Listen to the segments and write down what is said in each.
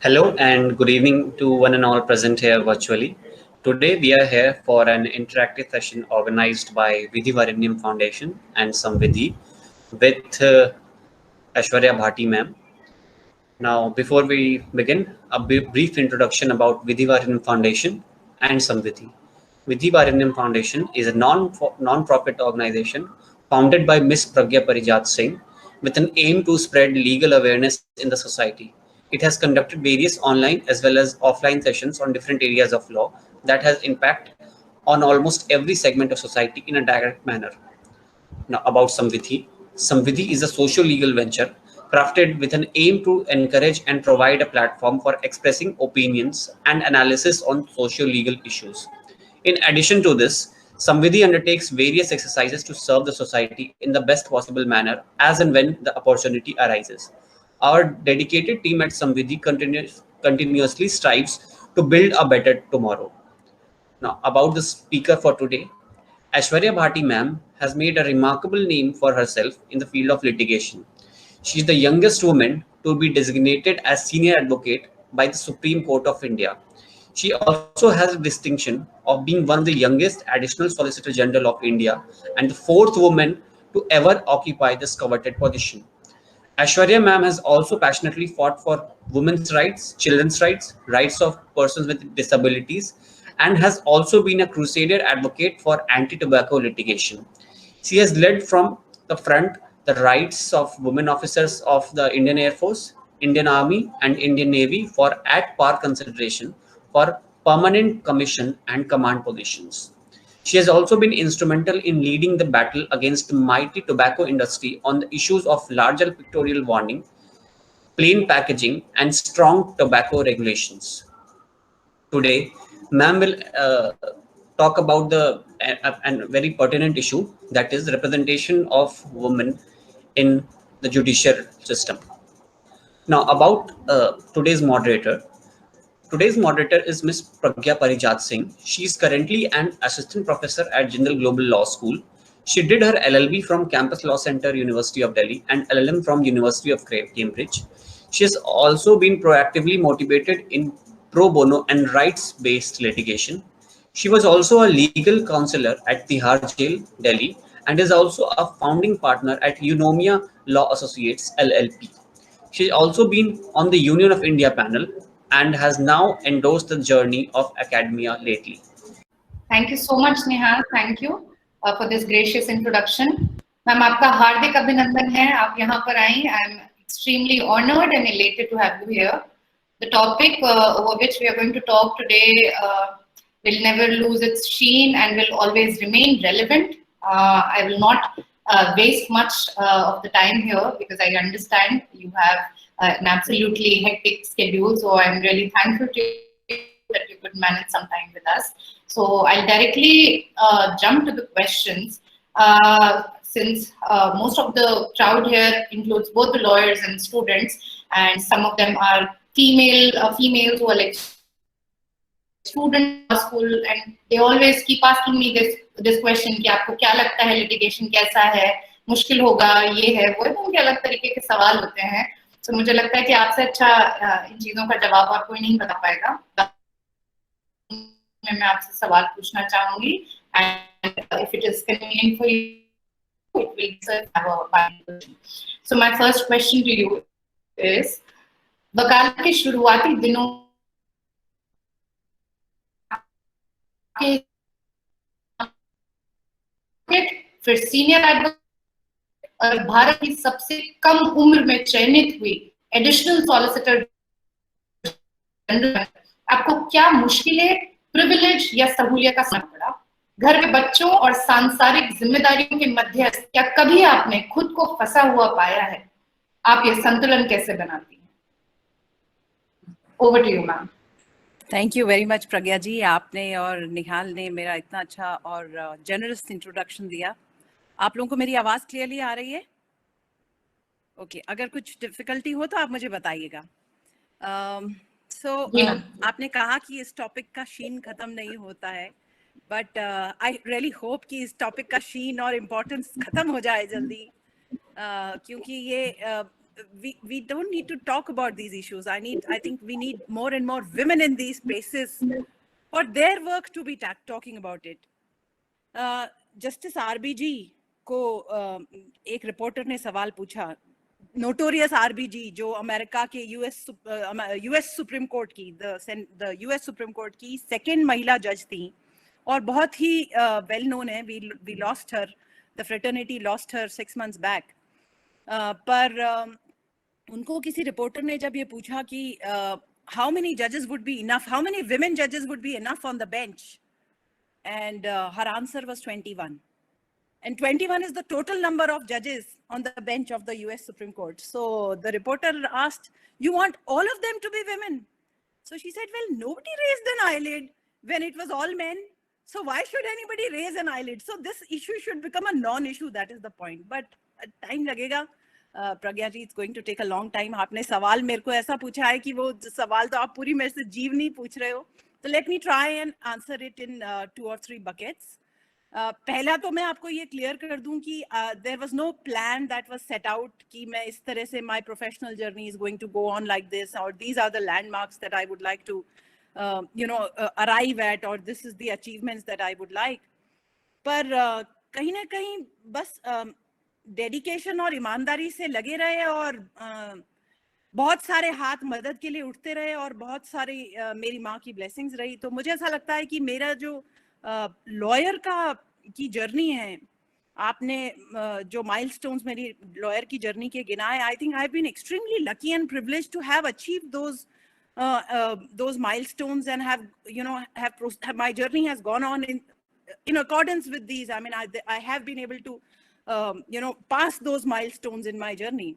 Hello and good evening to one and all present here virtually. Today we are here for an interactive session organized by Vidhi Varanyam Foundation and Samvidhi with Aishwarya Bhati ma'am. Now, before we begin, a brief introduction about Vidhi Varanyam Foundation and Samvidhi. Vidhi Varanyam Foundation is a non-profit organization founded by Miss Pragya Parijat Singh with an aim to spread legal awareness in the society. It has conducted various online as well as offline sessions on different areas of law that has impact on almost every segment of society in a direct manner. Now, about Samvidhi. Samvidhi is a social legal venture crafted with an aim to encourage and provide a platform for expressing opinions and analysis on social legal issues. In addition to this, Samvidhi undertakes various exercises to serve the society in the best possible manner as and when the opportunity arises. Our dedicated team at Samvidhi continuously strives to build a better tomorrow. Now, about the speaker for today, Aishwarya Bhati ma'am has made a remarkable name for herself in the field of litigation. She is the youngest woman to be designated as senior advocate by the Supreme Court of India. She also has a distinction of being one of the youngest additional Solicitor General of India and the fourth woman to ever occupy this coveted position. Aishwarya ma'am has also passionately fought for women's rights, children's rights, rights of persons with disabilities, and has also been a crusader advocate for anti-tobacco litigation. She has led from the front the rights of women officers of the Indian Air Force, Indian Army, and Indian Navy for at par consideration for permanent commission and command positions. She has also been instrumental in leading the battle against the mighty tobacco industry on the issues of larger pictorial warning, plain packaging, and strong tobacco regulations. Today, ma'am will talk about the and very pertinent issue, that is representation of women in the judicial system. Now, about today's moderator. Today's moderator is Ms. Pragya Parijat Singh. She is currently an assistant professor at Jindal Global Law School. She did her LLB from Campus Law Center, University of Delhi, and LLM from University of Cambridge. She has also been proactively motivated in pro bono and rights-based litigation. She was also a legal counselor at Tihar Jail, Delhi, and is also a founding partner at Eunomia Law Associates LLP. She's also been on the Union of India panel and has now endorsed the journey of academia lately. Thank you so much, Neha. Thank you for this gracious introduction. Ma'am आपका हार्दिक अभिनंदन है, आप यहाँ पर आई. I'm extremely honored and elated to have you here. The topic over which we are going to talk today will never lose its sheen and will always remain relevant. I will not waste much of the time here because I understand you have an absolutely hectic schedule. So I'm really thankful to you that you could manage some time with us. So I'll directly jump to the questions. Since most of the crowd here includes both the lawyers and students, and some of them are females who are like students at school, and they always keep asking me this question कि आपको क्या लगता है litigation कैसा है, मुश्किल होगा, ये है वो है. तो मुझे अलग तरीके के सवाल होते हैं. तो मुझे लगता है कि आपसे अच्छा इन चीजों का जवाब और कोई नहीं बता पाएगा. मैं आपसे सवाल पूछना चाहूंगी, and if it is convenient for you, it will have a final question. So my first question to you is, वकालत के शुरुआती दिनों के फिर सीनियर एडवोकेट और भारत की सबसे कम उम्र में चयनित हुई एडिशनल सॉलिसिटर जनरल, आपको क्या मुश्किलें, प्रिविलेज या सहूलियत का सामना पड़ा? घर के बच्चों और सांसारिक जिम्मेदारियों के मध्य क्या कभी आपने खुद को फंसा हुआ पाया है? आप ये संतुलन कैसे बनाती हैं? Over to you ma'am. Thank you very much Pragya ji. आपने और निहाल ने मेरा इतना अच्छा और जेनरस इंट्रोडक्शन दिया. आप लोगों को मेरी आवाज क्लियरली आ रही है? ओके, अगर कुछ डिफिकल्टी हो तो आप मुझे बताइएगा. आपने कहा कि इस टॉपिक का शीन खत्म नहीं होता है, बट आई रियली होप कि इस टॉपिक का शीन और इम्पोर्टेंस खत्म हो जाए जल्दी, क्योंकि ये we don't need to talk about these issues. I think we need more and more women in these spaces for their work to be talking about it. Justice RBG को एक रिपोर्टर ने सवाल पूछा, नोटोरियस RBG जो America के US Supreme Court की the US Supreme Court की second महिला जज थी और बहुत ही वेल नोन है. We lost her, the fraternity lost her 6 months back. पर उनको किसी रिपोर्टर ने जब ये पूछा कि how many judges would be enough, how many women judges would be enough on the bench, and her answer was 21. And 21 is the total number of judges on the bench of the US Supreme Court. So the reporter asked, you want all of them to be women? So she said, well, nobody raised an eyelid when it was all men. So why should anybody raise an eyelid? So this issue should become a non-issue. That is the point. But time लगेगा. प्रज्ञा जी, it's going to take a long time. आपने सवाल मेरे को ऐसा पूछा है कि वो सवाल तो आप पूरी मेरे से जीव नहीं पूछ रहे हो. So let me try and answer it in 2 or 3 buckets. पहला तो मैं आपको ये क्लियर कर दूं कि there was no plan that was set out कि मैं इस तरह से my professional journey is going to go on like this, or these are the landmarks that I would like to arrive at, or this is the achievements that I would like. पर कहीं ना कहीं बस dedication और ईमानदारी से लगे रहे और बहुत सारे हाथ मदद के लिए उठते रहे और बहुत सारी मेरी माँ की ब्लेसिंग्स रही. तो मुझे ऐसा लगता है कि मेरा जो लॉयर की जर्नी है, आपने जो माइलस्टोन्स मेरी लॉयर की जर्नी के गिनाए, I think I have been extremely lucky and privileged to have achieved those milestones and have my journey has gone on in accordance with these. I mean, I have been able to pass those milestones in my journey.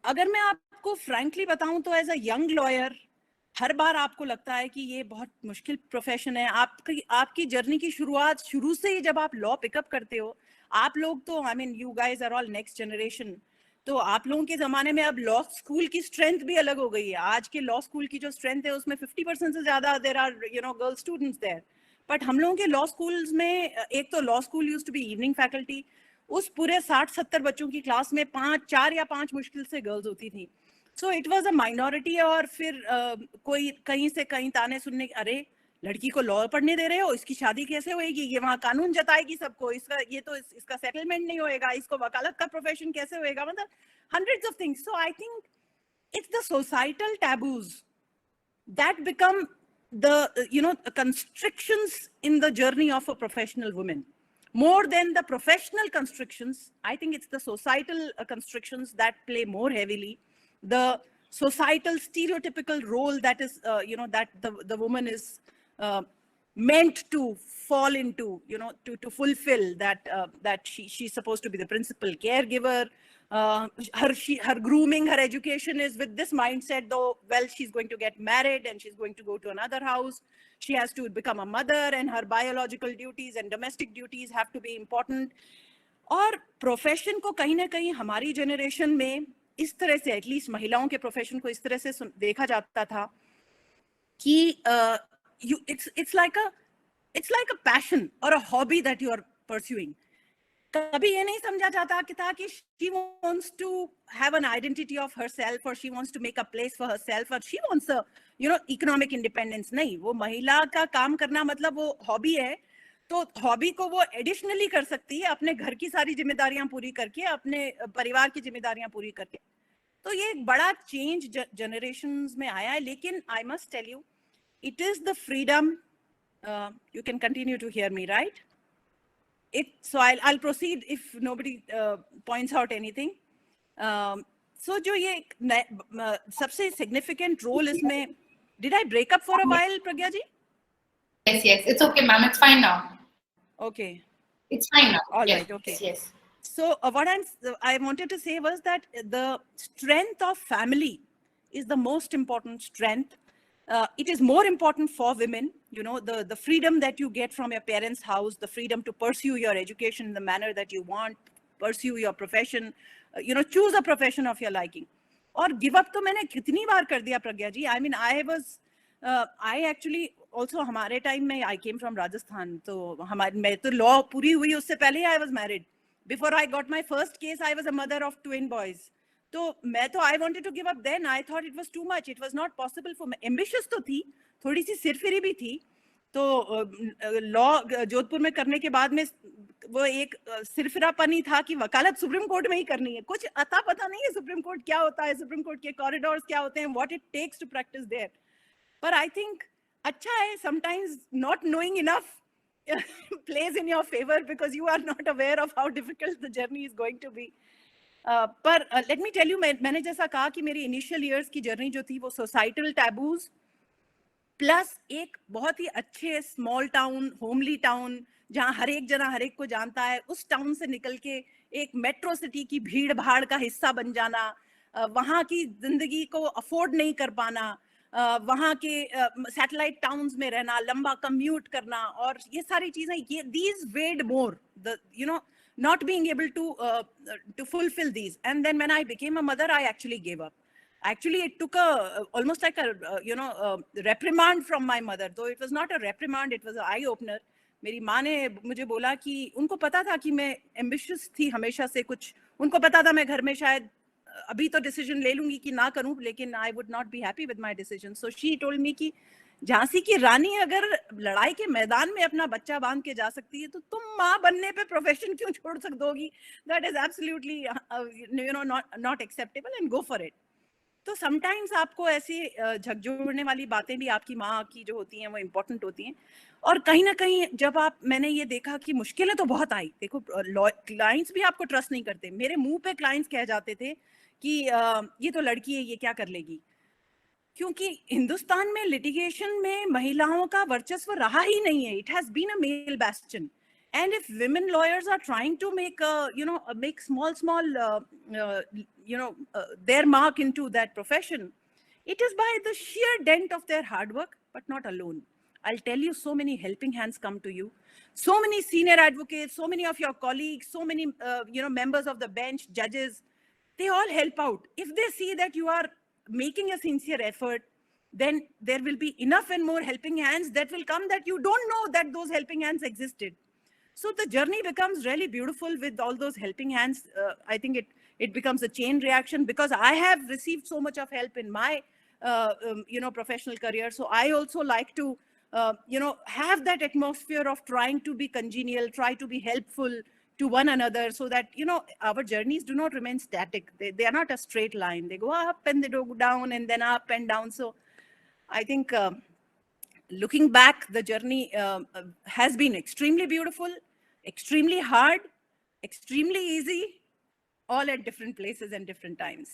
अगर मैं आपको frankly बताऊं तो as a young lawyer, हर बार आपको लगता है कि ये बहुत मुश्किल प्रोफेशन है. आपकी जर्नी की शुरुआत शुरू से ही जब आप लॉ पिकअप करते हो, आप लोग तो I mean you guys are all next generation, तो आप लोगों के जमाने में अब लॉ स्कूल की स्ट्रेंथ भी अलग हो गई है. आज के लॉ स्कूल की जो स्ट्रेंथ है उसमें 50% से ज्यादा there are girl students there. But हम लोगों के लॉ स्कूल्स में एक तो law school used to be evening faculty, उस पूरे 60-70 बच्चों की क्लास में 4 या 5 मुश्किल से गर्ल्स होती थी. So it was a minority. और फिर कोई कहीं से कहीं ताने सुनने, अरे लड़की को लॉ पढ़ने दे रहे हो, इसकी शादी कैसे होएगी, ये वहाँ कानून जताएगी सबको, इसका सेटलमेंट नहीं होएगा, इसको वकालत का प्रोफेशन कैसे होएगा, मतलब hundreds of things. So I think it's the societal taboos that become the constrictions in the journey of a professional woman. More than the professional constrictions, I think it's the societal constrictions that play more heavily. The societal stereotypical role that is that the woman is meant to fall into, to fulfill, that she's supposed to be the principal caregiver. Her grooming, her education is with this mindset, though, well, she's going to get married and she's going to go to another house. She has to become a mother and her biological duties and domestic duties have to be important. और profession को कहीं ना कहीं हमारी generation में इस तरह से, एटलीस्ट महिलाओं के प्रोफेशन को इस तरह से देखा जाता था कि it's like a passion or a hobby that you are pursuing. कभी ये नहीं समझा जाता कि she wants to have an identity of herself, or she wants to make a place for herself, or she wants a economic independence. नहीं, वो महिला का काम करना मतलब वो हॉबी है, तो हॉबी को वो एडिशनली कर सकती है अपने घर की सारी जिम्मेदारियां पूरी करके, अपने परिवार की जिम्मेदारियां पूरी करके. तो ये एक बड़ा चेंज जनरेशंस में आया है. लेकिन I must tell you, it is the freedom. You can continue to hear me, right? So I'll proceed if nobody points out anything. So जो ये सबसे significant role इसमें, did I break up for a while, Pragya ji? Yes, it's okay, ma'am. It's fine now. Okay. It's fine now. All yes, right. Okay. Yes. So what I wanted to say was that the strength of family is the most important strength. It is more important for women, the freedom that you get from your parents' house, the freedom to pursue your education in the manner that you want, pursue your profession, choose a profession of your liking. और give up तो मैंने कितनी बार कर दिया प्रज्ञा जी. I mean, I actually also हमारे time में I came from Rajasthan, तो मैं तो law पूरी हुई उससे पहले I was married. Before I got my first case, I was a mother of twin boys. तो मैं तो I wanted to give up then, I thought it was too much, it was not possible for me. Ambitious तो थी, थोड़ी सी सिरफिरी भी थी। तो law Jodhpur में करने के बाद में वो एक सिरफिरापनी था कि वकालत सुप्रीम कोर्ट में ही करनी है, कुछ अता पता नहीं है सुप्रीम कोर्ट क्या होता है, सुप्रीम कोर्ट के कॉरिडोर्स क्या होते हैं, what it takes to practise there. पर आई थिंक अच्छा है sometimes not knowing enough plays in your favor because you are not aware of how difficult the journey is going to be. पर let me tell you, मैंने जैसा कहा कि मेरी initial years की journey जो थी वो societal taboos प्लस एक बहुत ही अच्छे स्मॉल टाउन, होमली टाउन, जहाँ हर एक जना हर एक को जानता है, उस टाउन से निकल के एक मेट्रो सिटी की भीड़ भाड़ का हिस्सा बन जाना, वहाँ की जिंदगी को अफोर्ड नहीं कर पाना, वहाँ के सैटेलाइट टाउन्स में रहना, लंबा कम्यूट करना, और ये सारी चीजें, ये these weighed more, the not being able to fulfill these. And then when I became a mother, I actually gave up. Actually, it took almost like a reprimand from my mother. Though it was not a reprimand, it was an eye opener. मेरी माँ ने मुझे बोला कि उनको पता था कि मैं एम्बिशियस थी हमेशा से, कुछ उनको पता था मैं घर में शायद अभी तो डिसीजन ले लूंगी कि ना करूं, लेकिन I would not be happy with my decision. So she told me कि झांसी की रानी अगर लड़ाई के मैदान में अपना बच्चा बांध के जा सकती है, तो तुम माँ बनने पे प्रोफेशन क्यों छोड़ दोगी? That is absolutely not acceptable, and go for it. तो समटाइम्स आपको ऐसी झकझोरने वाली बातें भी आपकी माँ की जो होती हैं वो इम्पोर्टेंट होती हैं. और कहीं ना कहीं जब मैंने ये देखा कि मुश्किलें तो बहुत आई, देखो क्लाइंट्स भी आपको ट्रस्ट नहीं करते. मेरे मुंह पे क्लाइंट्स कह जाते थे कि ये तो लड़की है, ये क्या कर लेगी, क्योंकि हिंदुस्तान में लिटिगेशन में महिलाओं का वर्चस्व रहा ही नहीं है. It has been a male bastion. And if women lawyers are trying to make, make small, their mark into that profession, it is by the sheer dent of their hard work, but not alone. I'll tell you, so many helping hands come to you. So many senior advocates, so many of your colleagues, so many, members of the bench, judges, they all help out. If they see that you are making a sincere effort, then there will be enough and more helping hands that will come that you don't know that those helping hands existed. So the journey becomes really beautiful with all those helping hands. I think it becomes a chain reaction, because I have received so much of help in my, professional career. So I also like to, have that atmosphere of trying to be congenial, try to be helpful to one another, so that, our journeys do not remain static. They are not a straight line. They go up and they go down and then up and down. So I think looking back, the journey has been extremely beautiful, extremely hard, extremely easy, all at different places and different times.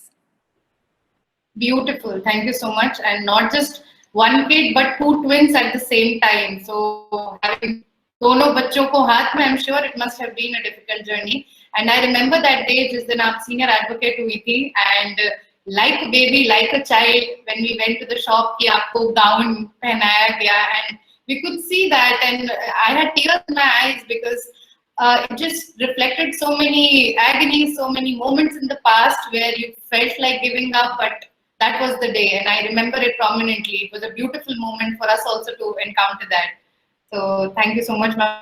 Beautiful. Thank you so much. And not just one kid, but 2 twins at the same time. So having dono bachon ko haath mein, I'm sure it must have been a difficult journey. And I remember that day, jis din aap senior advocate hui thi, and like a baby, like a child, when we went to the shop, ki aapko gown pehnaya gaya, and we could see that, and I had tears in my eyes, because it just reflected so many agonies, so many moments in the past where you felt like giving up, but that was the day, and I remember it prominently. It was a beautiful moment for us also to encounter that. So thank you so much, ma'am.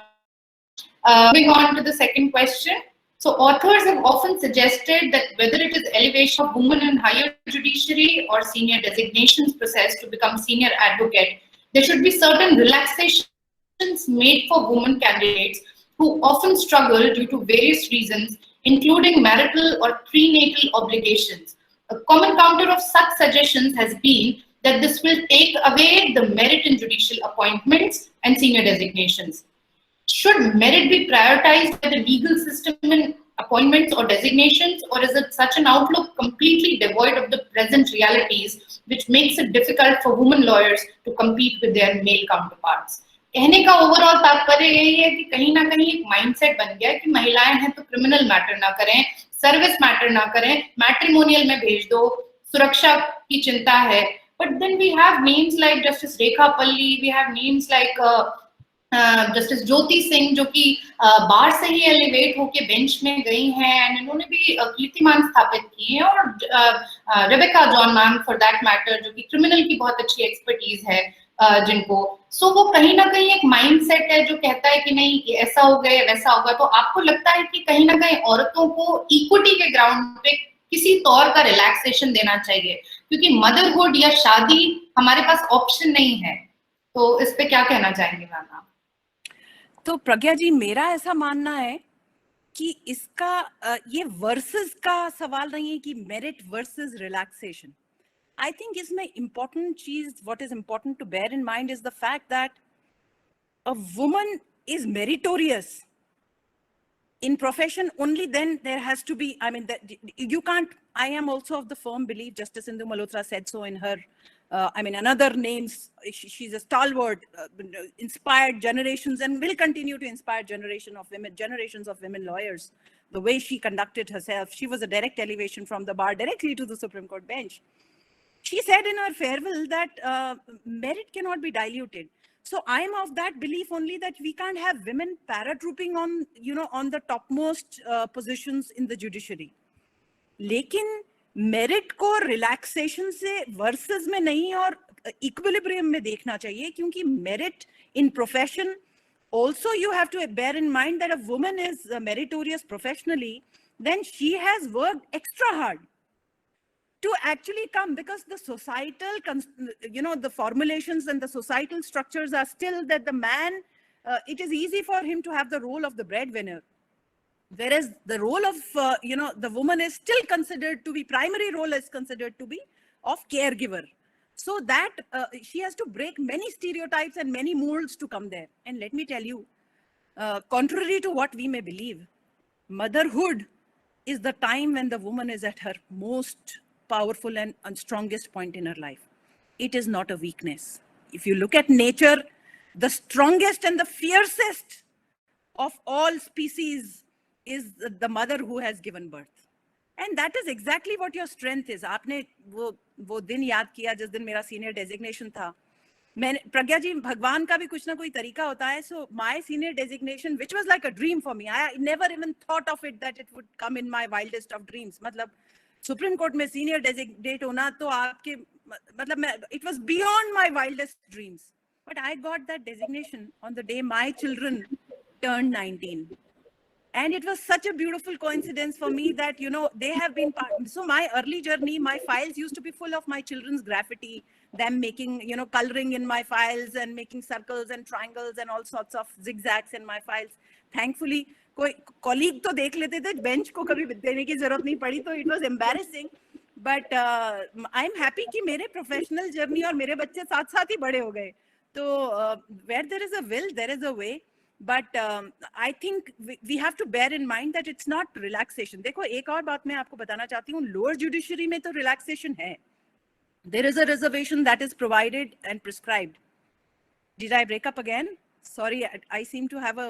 Moving on to the second question. So authors have often suggested that whether it is elevation of women in higher judiciary or senior designations process to become senior advocate, there should be certain relaxations made for women candidates who often struggle due to various reasons, including marital or prenatal obligations. A common counter of such suggestions has been that this will take away the merit in judicial appointments and senior designations. Should merit be prioritized by the legal system in appointments or designations, or is it such an outlook completely devoid of the present realities, which makes it difficult for women lawyers to compete with their male counterparts? कहने का overall तात्पर्य यही है कि कहीं ना कहीं एक माइंडसेट बन गया कि महिलाएं हैं तो क्रिमिनल मैटर ना करें, सर्विस मैटर ना करें, मैट्रिमोनियल में भेज दो, सुरक्षा की चिंता है. But then we have names like Justice Rekha Palli, we have names like justice Jyoti Singh, जो कि बार से ही एलिवेट होके बेंच में गई हैं, एंड इन्होंने भी कीर्तिमान स्थापित किए हैं, और Rebecca John ma'am for that matter, जो कि क्रिमिनल की बहुत अच्छी एक्सपर्टीज है जिनको. सो वो कहीं ना कहीं एक माइंडसेट है जो कहता है कि नहीं ऐसा हो गया वैसा होगा. तो आपको लगता है कि कहीं ना कहीं औरतों को इक्विटी के ग्राउंड पे किसी तौर का रिलैक्सेशन देना चाहिए, क्योंकि मदरहुड या शादी हमारे पास ऑप्शन नहीं है। तो इस पे क्या कहना चाहेंगे मैम आप? तो प्रज्ञा जी, मेरा ऐसा मानना है कि इसका ये वर्सेस का सवाल नहीं है कि merit versus relaxation. I think इसमें इंपॉर्टेंट चीज, what is important to bear in mind is the fact that a woman is meritorious in profession only then there has to be, I mean, that you can't, I am also of the firm belief, Justice Sindhu Malhotra said so in her I mean, another names, she's a stalwart, inspired generations and will continue to inspire generations of women lawyers. The way she conducted herself, she was a direct elevation from the bar directly to the Supreme Court bench. She said in her farewell that merit cannot be diluted. So I am of that belief only that we can't have women paratrooping on, you know, on the topmost positions in the judiciary. लेकिन merit को relaxation से versus में नहीं और equilibrium में देखना चाहिए, क्योंकि merit in profession also you have to bear in mind that a woman is meritorious professionally, then she has worked extra hard to actually come, because the societal, you know, the formulations and the societal structures are still that the man, it is easy for him to have the role of the breadwinner, whereas the role of, you know, the woman is still considered to be, primary role is considered to be of caregiver. So that she has to break many stereotypes and many molds to come there. And let me tell you, contrary to what we may believe, motherhood is the time when the woman is at her most powerful and strongest point in her life. It is not a weakness. If you look at nature, the strongest and the fiercest of all species is the mother who has given birth. And that is exactly what your strength is. आपने वो दिन याद किया जिस दिन मेरा senior designation था. मैंने, प्रज्ञा जी, भगवान का भी कुछ ना कोई तरीका होता है. So my senior designation, which was like a dream for me, I never even thought of it that it would come in my wildest of dreams. मतलब सुप्रीम कोर्ट में सीनियर डेजिग्नेट होना तो आपके, मतलब मैं, it was beyond my wildest dreams, but I got that designation on the day my children turned 19, and it was such a beautiful coincidence for me that, you know, they have been part. So my early journey, my files used to be full of my children's graffiti, them making, you know, coloring in my files and making circles and triangles and all sorts of zigzags in my files. Thankfully कोई colleague तो देख लेते थे, bench को कभी देने की जरूरत नहीं पड़ी, तो it was embarrassing, but I am happy कि मेरे प्रोफेशनल जर्नी और मेरे बच्चे साथ साथ ही बड़े हो गए. तो where there is a will there is a way, but I think we have to bear in mind that it's not relaxation. देखो, एक और बात मैं आपको बताना चाहती हूँ, लोअर जुडिशरी में तो रिलैक्सेशन है. There is a reservation that is provided and prescribed. Did I break up again? Sorry, I seem to have a,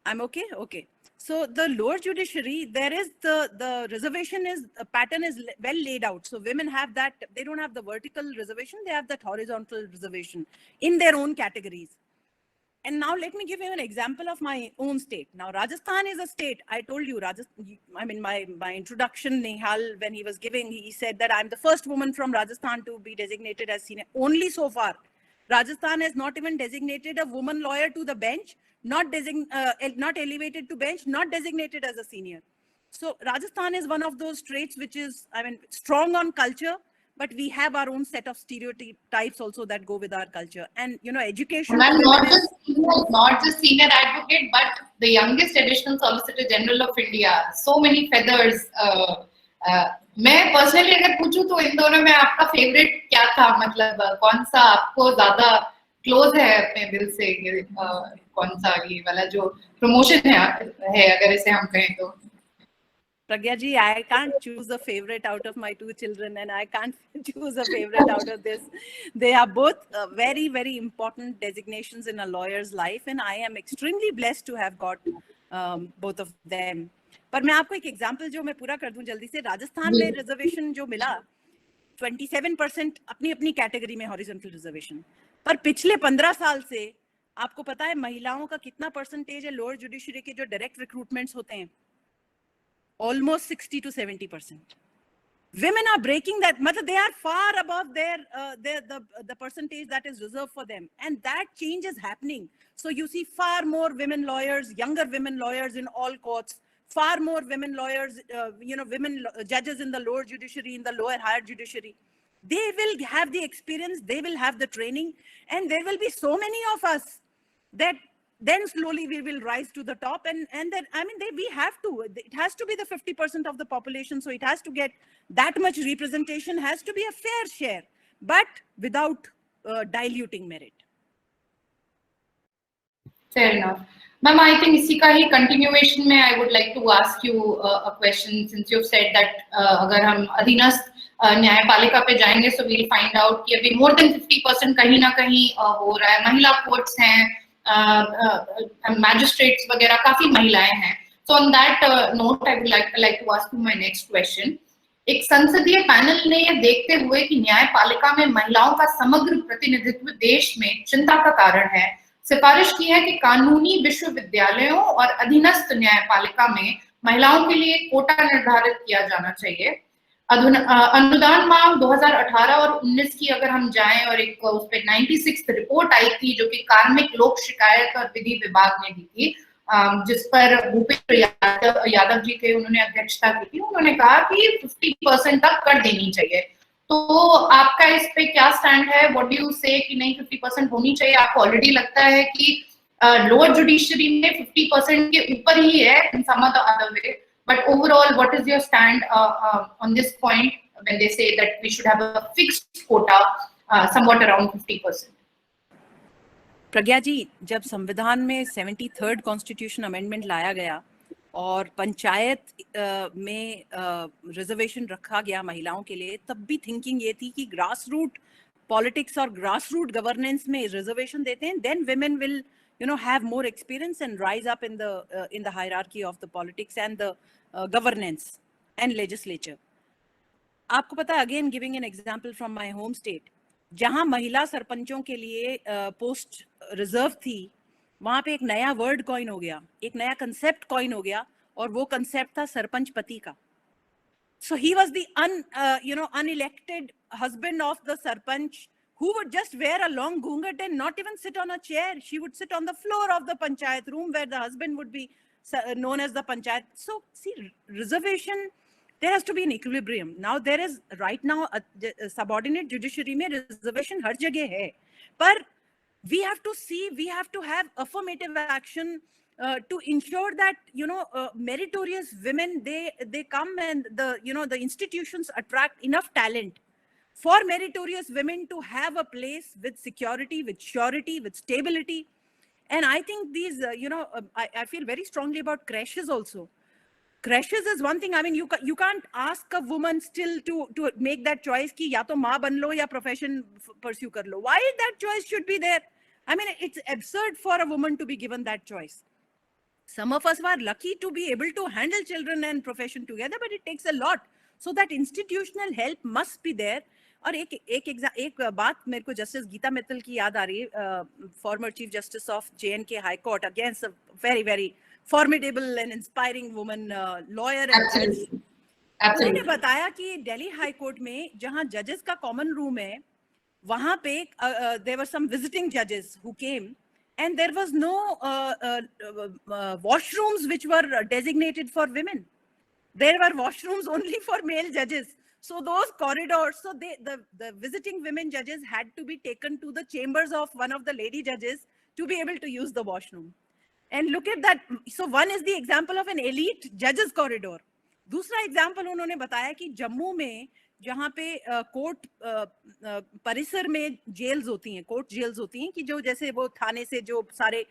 I'm okay? Okay. So the lower judiciary, there is the reservation is, a pattern is well laid out. So women have that, they don't have the vertical reservation, they have that horizontal reservation in their own categories. And now let me give you an example of my own state. Now, Rajasthan is a state. I told you, I mean, my introduction, Nihal, when he was giving, he said that I'm the first woman from Rajasthan to be designated as senior. Only so far. Rajasthan has not even designated a woman lawyer to the bench, not elevated to bench, not designated as a senior. So Rajasthan is one of those states which is, I mean, strong on culture, but we have our own set of stereotypes also that go with our culture. And, you know, education. Ma'am, not just senior advocate, but the youngest additional Solicitor General of India. So many feathers. मैं personally अगर पूछूं तो इन दोनों में आपका favourite क्या था, मतलब कौन सा आपको ज्यादा क्लोज है अपने दिल से, कौन सा ये वाला जो प्रमोशन है अगर इसे हम कहें तो? Pragya ji, I can't choose a favorite out of my two children, and I can't choose a favorite out of this. They are both very, very important designations in a lawyer's life, and I am extremely blessed to have got both of them. पर मैं आपको एक example जो मैं पूरा कर दूं जल्दी से. राजस्थान में रिजर्वेशन जो मिला 27% अपनी अपनी कैटेगरी में हॉरिजॉन्टल रिजर्वेशन, पर पिछले 15 साल से आपको पता है महिलाओं का कितना परसेंटेज है लोअर जुडिशरी के जो डायरेक्ट रिक्रूटमेंट्स होते हैं? Almost 60 to 70%. Women are breaking that. Matlab they are far above the percentage that is reserved for them, and that change is happening. So you see far more women lawyers, younger women lawyers in all courts, far more women lawyers, women judges in the lower judiciary, in the lower higher judiciary. They will have the experience, they will have the training, and there will be so many of us that then slowly we will rise to the top. And then, I mean, we have to, it has to be the 50% of the population. So it has to get that much representation, has to be a fair share, but without diluting merit. Fair enough. Ma'am, I think इसी का ही continuation में I would like to ask you a question, since you've said that अगर हम अधीनस्थ न्यायपालिका पे जाएंगे so we'll find out कि अभी more than 50% कहीं ना कहीं हो रहा है. महिला कोर्ट्स हैं, magistrates वगैरह काफी महिलाएं हैं. So on that note, I would like to ask you my next question. एक संसदीय पैनल ने यह देखते हुए कि न्यायपालिका में महिलाओं का समग्र प्रतिनिधित्व देश में चिंता का कारण है, सिफारिश की है कि कानूनी विश्वविद्यालयों और अधीनस्थ न्यायपालिका में महिलाओं के लिए कोटा निर्धारित किया जाना चाहिए. अनुदान मांग 2018 और 19 की अगर हम जाएं, और एक उस पे 96 रिपोर्ट आई थी जो कि कार्मिक लोक शिकायत और विधि विभाग ने दी थी, जिस पर भूपेंद्र यादव जी थे, उन्होंने अध्यक्षता की थी. उन्होंने कहा कि 50% तक कर देनी चाहिए. तो आपका इस पे क्या स्टैंड है? व्हाट डू यू से कि नहीं 50% होनी चाहिए? आपको ऑलरेडी लगता है कि लोअर जुडिशरी में 50% के ऊपर ही है in some other way, but overall what is your stand on this point when they say that we should have a fixed quota somewhat around 50%? प्रज्ञा जी, जब संविधान में 73rd कॉन्स्टिट्यूशन अमेंडमेंट लाया गया और पंचायत में रिजर्वेशन रखा गया महिलाओं के लिए, तब भी थिंकिंग ये थी कि ग्रास रूट पॉलिटिक्स और ग्रास रूट गवर्नेंस में रिजर्वेशन देते हैं, then women will have more experience and rise up in the hierarchy of the politics and the governance and legislature. आपको पता, again giving an example from my home state, जहां महिला सरपंचों के लिए पोस्ट रिजर्व थी, वहां पे एक नया वर्ड कॉइन हो गया, एक नया कंसेप्ट कॉइन हो गया, और वो कंसेप्ट था सरपंच पति का. So he was the unelected husband of the sarpanch, who would just wear a long ghungat and not even sit on a chair. She would sit on the floor of the panchayat room where the husband would be known as the panchayat. So see, reservation, there has to be an equilibrium. Now there is right now a subordinate judiciary mein reservation har jagah hai, but we have to see, we have to have affirmative action to ensure that meritorious women, they come, and the institutions attract enough talent for meritorious women to have a place with security, with surety, with stability. And I think these I feel very strongly about creches also. Creches is one thing. I mean, you can't ask a woman still to make that choice ki ya to maa ban lo ya profession pursue kar lo. Why that choice should be there? I mean, it's absurd for a woman to be given that choice. Some of us were lucky to be able to handle children and profession together, but it takes a lot. So that institutional help must be there. और एक बात मेरे को justice Gita Mittal की याद आ रही है, former chief justice of JNK high court, against very very formidable and inspiring woman lawyer. उन्होंने बताया कि दिल्ली हाई कोर्ट में जहां जजेस का कॉमन रूम है, वहां पे देयर वर सम विजिटिंग जजेस who came, and there was no washrooms which were designated for women. There were washrooms only for male judges. So those corridors, so the visiting women judges had to be taken to the chambers of one of the lady judges to be able to use the washroom. And look at that. So one is the example of an elite judges corridor. दूसरा example उन्होंने बताया कि जम्मू में जहाँ पे court परिसर में gels होती हैं, कोर्ट जेल्स होती हैं, कि जो जैसे वो थाने से जो सारे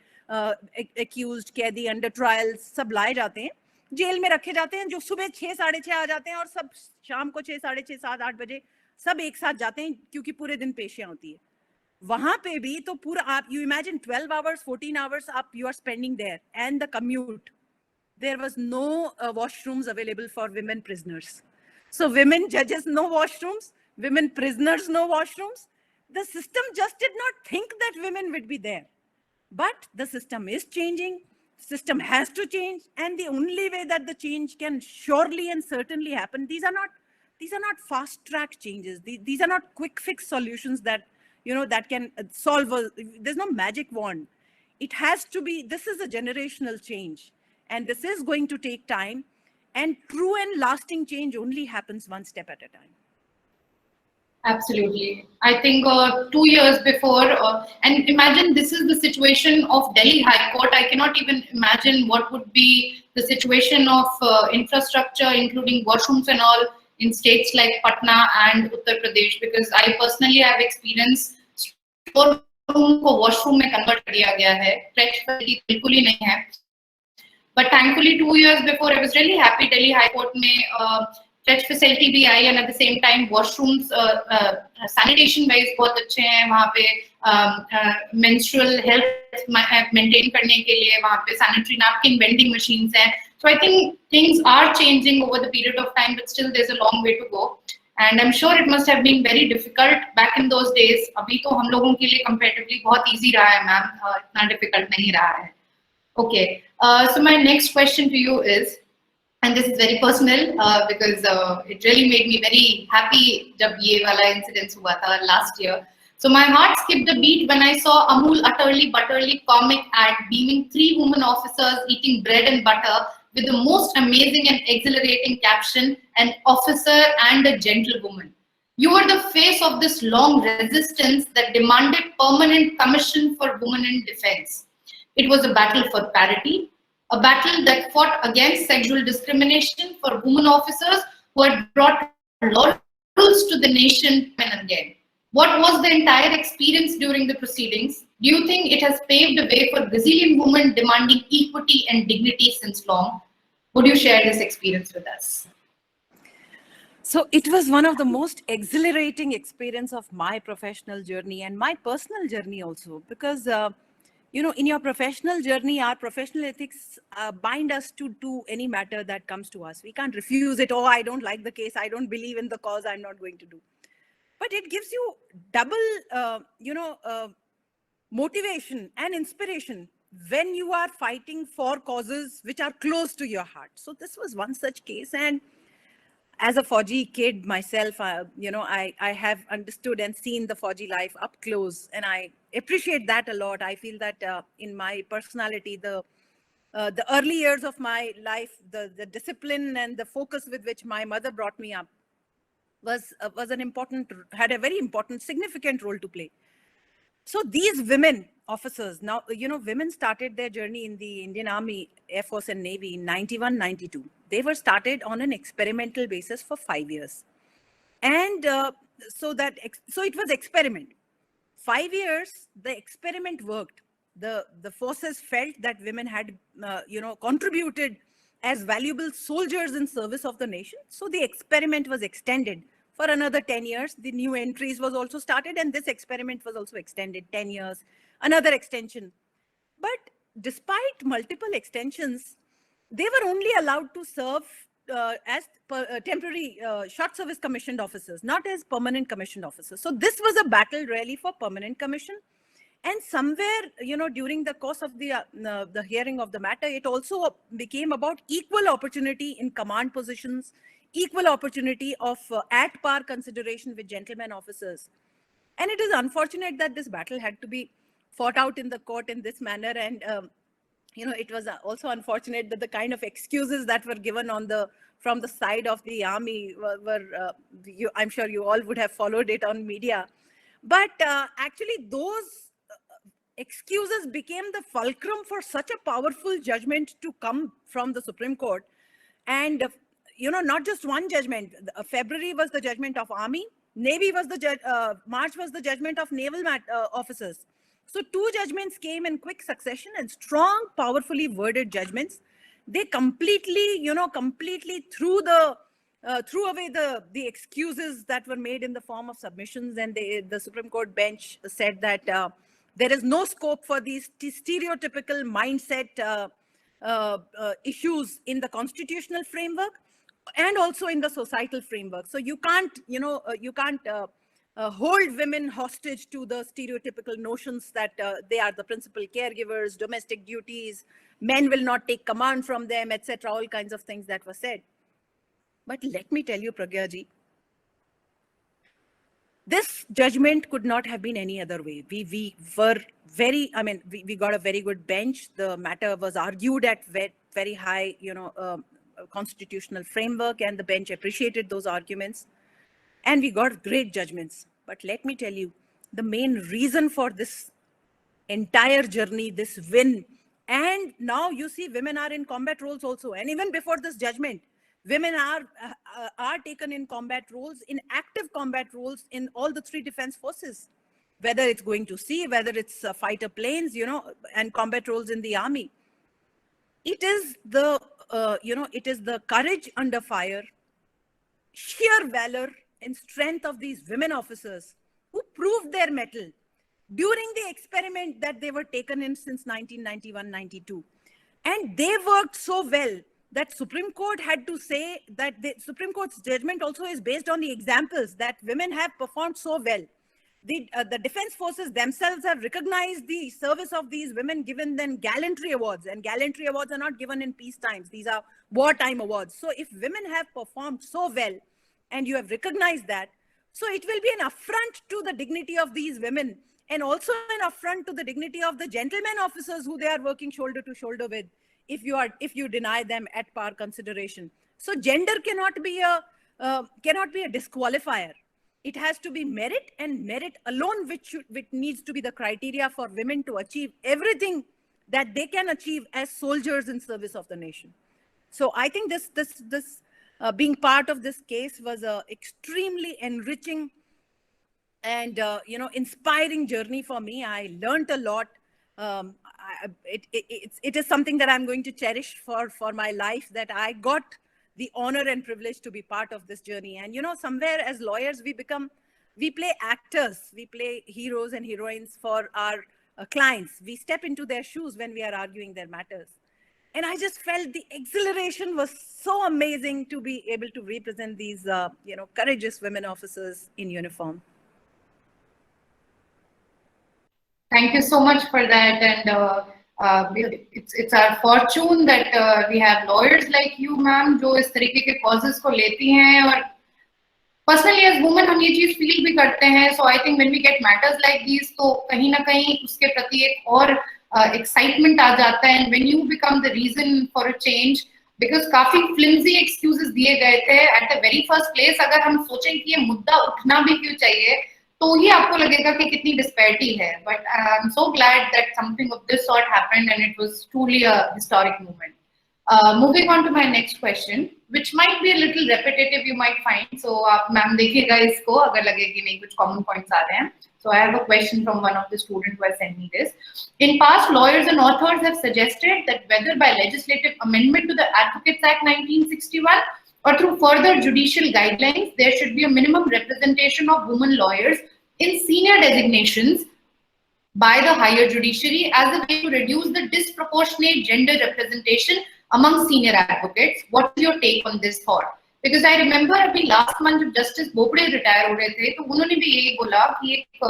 एक्यूज्ड, कैदी, अंडर ट्रायल सब लाए जाते हैं, जेल में रखे जाते हैं, जो सुबह 6, 6:30 आ जाते हैं और सब शाम को 6, 6:30, 7, 8 बजे सब एक साथ जाते हैं, क्योंकि पूरे दिन पेशियां होती है. वहां पे भी तो पूरा आप यू इमेजिन 12 hours, 14 hours आप you are spending there, and the commute. There was no washrooms available for women prisoners. So women judges, no washrooms. Women prisoners, no washrooms. The system just did not think that women would be there. But the system is changing. System has to change. And the only way that the change can surely and certainly happen, these are not fast track changes. These are not quick fix solutions that, that can solve. There's no magic wand. It has to be, this is a generational change. And this is going to take time. And true and lasting change only happens one step at a time. Absolutely. I think 2 years before, and imagine this is the situation of Delhi High Court. I cannot even imagine what would be the situation of infrastructure, including washrooms and all, in states like Patna and Uttar Pradesh, because I personally have experienced store room को washroom में convert किया गया है, fresh facility बिल्कुल ही नहीं है. But thankfully 2 years before, I was really happy Delhi High Court में fresh facility भी आई, and at the same time washrooms sanitation wise बहुत अच्छे हैं वहाँ पे, menstrual health maintain करने के लिए वहाँ पे sanitary napkin vending machines हैं. So I think things are changing over the period of time, but still there's a long way to go. And I'm sure it must have been very difficult back in those days. अभी तो हम लोगों के लिए comparatively बहुत easy रहा है ma'am, इतना difficult नहीं रहा है. Okay, so my next question to you is, and this is very personal because it really made me very happy जब ये वाला incident हुआ था last year. So my heart skipped a beat when I saw Amul Utterly Butterly comic ad beaming 3 women officers eating bread and butter with the most amazing and exhilarating caption, an officer and a gentlewoman. You were the face of this long resistance that demanded permanent commission for women in defense. It was a battle for parity, a battle that fought against sexual discrimination for women officers who had brought laurels to the nation time and again. What was the entire experience during the proceedings? Do you think it has paved the way for Brazilian women demanding equity and dignity since long? Would you share this experience with us? So it was one of the most exhilarating experience of my professional journey and my personal journey also, because you know, in your professional journey, our professional ethics bind us to do any matter that comes to us. We can't refuse it. Oh, I don't like the case. I don't believe in the cause. I'm not going to do. But it gives you double, motivation and inspiration when you are fighting for causes which are close to your heart. So this was one such case. And as a Fauji kid myself, I have understood and seen the Fauji life up close, and I appreciate that a lot. I feel that in my personality, the early years of my life, the discipline and the focus with which my mother brought me up had a very important, significant role to play. So these women officers, now, women started their journey in the Indian Army, Air Force and Navy in 91, 92. They were started on an experimental basis for 5 years. And so it was experiment. 5 years, the experiment worked. The forces felt that women had, contributed as valuable soldiers in service of the nation. So the experiment was extended for another 10 years. The new entries was also started, and this experiment was also extended 10 years, another extension. But despite multiple extensions, they were only allowed to serve as temporary short service commissioned officers, not as permanent commissioned officers. So this was a battle really for permanent commission. And somewhere, during the course of the hearing of the matter, it also became about equal opportunity in command positions, equal opportunity of at par consideration with gentlemen officers. And it is unfortunate that this battle had to be fought out in the court in this manner. And, it was also unfortunate that the kind of excuses that were given from the side of the army I'm sure you all would have followed it on media. But actually those excuses became the fulcrum for such a powerful judgment to come from the Supreme Court. And not just one judgment. February was the judgment of Army. Navy was March was the judgment of naval officers. So 2 judgments came in quick succession, and strong, powerfully worded judgments. They completely threw away the excuses that were made in the form of submissions. And the Supreme Court bench said that there is no scope for these stereotypical mindset issues in the constitutional framework and also in the societal framework. So you can't hold women hostage to the stereotypical notions that they are the principal caregivers, domestic duties, men will not take command from them, etc. All kinds of things that were said. But let me tell you, Pragya ji, this judgment could not have been any other way. We got a very good bench. The matter was argued at very high, constitutional framework, and the bench appreciated those arguments, and we got great judgments. But let me tell you, the main reason for this entire journey, this win, and now you see women are in combat roles also, and even before this judgment, women are taken in combat roles, in active combat roles in all the 3 defense forces, whether it's going to sea, whether it's fighter planes, and combat roles in the army. It is the, it is the courage under fire, sheer valor and strength of these women officers who proved their mettle during the experiment that they were taken in since 1991-92. And they worked so well that Supreme Court had to say that the Supreme Court's judgment also is based on the examples that women have performed so well. The defense forces themselves have recognized the service of these women, given them gallantry awards, and gallantry awards are not given in peace times. These are wartime awards. So if women have performed so well and you have recognized that, so it will be an affront to the dignity of these women, and also an affront to the dignity of the gentlemen officers who they are working shoulder to shoulder with, if you deny them at par consideration. So gender cannot be a disqualifier. It has to be merit, and merit alone, which needs to be the criteria for women to achieve everything that they can achieve as soldiers in service of the nation. So I think this being part of this case was a extremely enriching and inspiring journey for me. I learned a lot. It is something that I'm going to cherish for my life, that I got the honor and privilege to be part of this journey. And somewhere as lawyers, we play actors, we play heroes and heroines for our clients. We step into their shoes when we are arguing their matters. And I just felt the exhilaration was so amazing to be able to represent these, courageous women officers in uniform. Thank you so much for that. And it's our fortune that we have lawyers like you, ma'am, जो इस तरीके के causes को लेती हैं. और personally as women हम ये चीज feel भी करते हैं. So I think when we get matters like these, तो कहीं ना कहीं उसके प्रति एक और excitement आ जाता है. And when you become the reason for a change, because काफी flimsy excuses दिए गए थे at the very first place. अगर हम सोचें कि ये मुद्दा उठना भी क्यों चाहिए, तो ही आपको लगेगा कि कितनी disparity है. But I'm so glad that something of this sort happened, and it was truly a historic moment. Moving on to my next question, which might be a little repetitive, you might find. So आप ma'am देखिएगा इसको, अगर लगे कि नहीं कुछ common points आ रहे हैं. So I have a question from one of the students who has sent me this. In past, lawyers and authors have suggested that whether by legislative amendment to the Advocates Act 1961 or through further judicial guidelines, there should be a minimum representation of women lawyers in senior designations by the higher judiciary as a way to reduce the disproportionate gender representation among senior advocates. What is your take on this thought? Because I remember अभी last month जब Justice Bobde retire हो रहे थे, तो उन्होंने भी यही बोला कि एक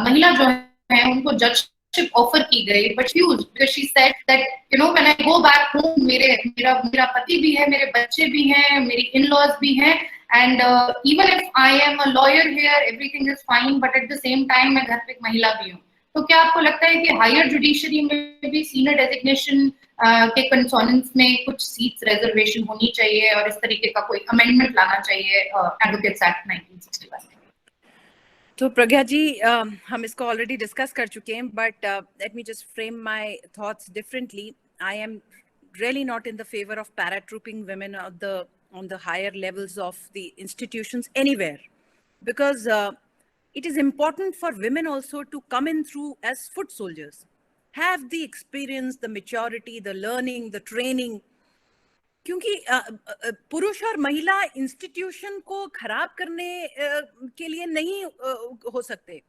महिला जो है उनको judgeship offer की गई, but refused because she said that when I go back home, मेरा पति भी है, मेरे बच्चे भी हैं, मेरी in-laws भी हैं, and even if I am a lawyer here, everything is fine, but at the same time मैं घर पे एक महिला भी हूँ. तो क्या आपको लगता है कि हायर जुडिशरी में भी सीनियर डेजिग्नेशन के कंसोनेंस में कुछ सीट्स रिजर्वेशन होनी चाहिए और इस तरीके का कोई अमेंडमेंट लाना चाहिए एडवोकेट्स एक्ट 1961? तो प्रज्ञा जी, हम इसको ऑलरेडी डिस्कस कर चुके हैं, but let me just frame my thoughts differently. I am really not in the favor of paratrooping women on the higher levels of the institutions anywhere, because it is important for women also to come in through as foot soldiers, have the experience, the maturity, the learning, the training. क्योंकि पुरुष और महिला institution को खराब करने के लिए नहीं हो सकते,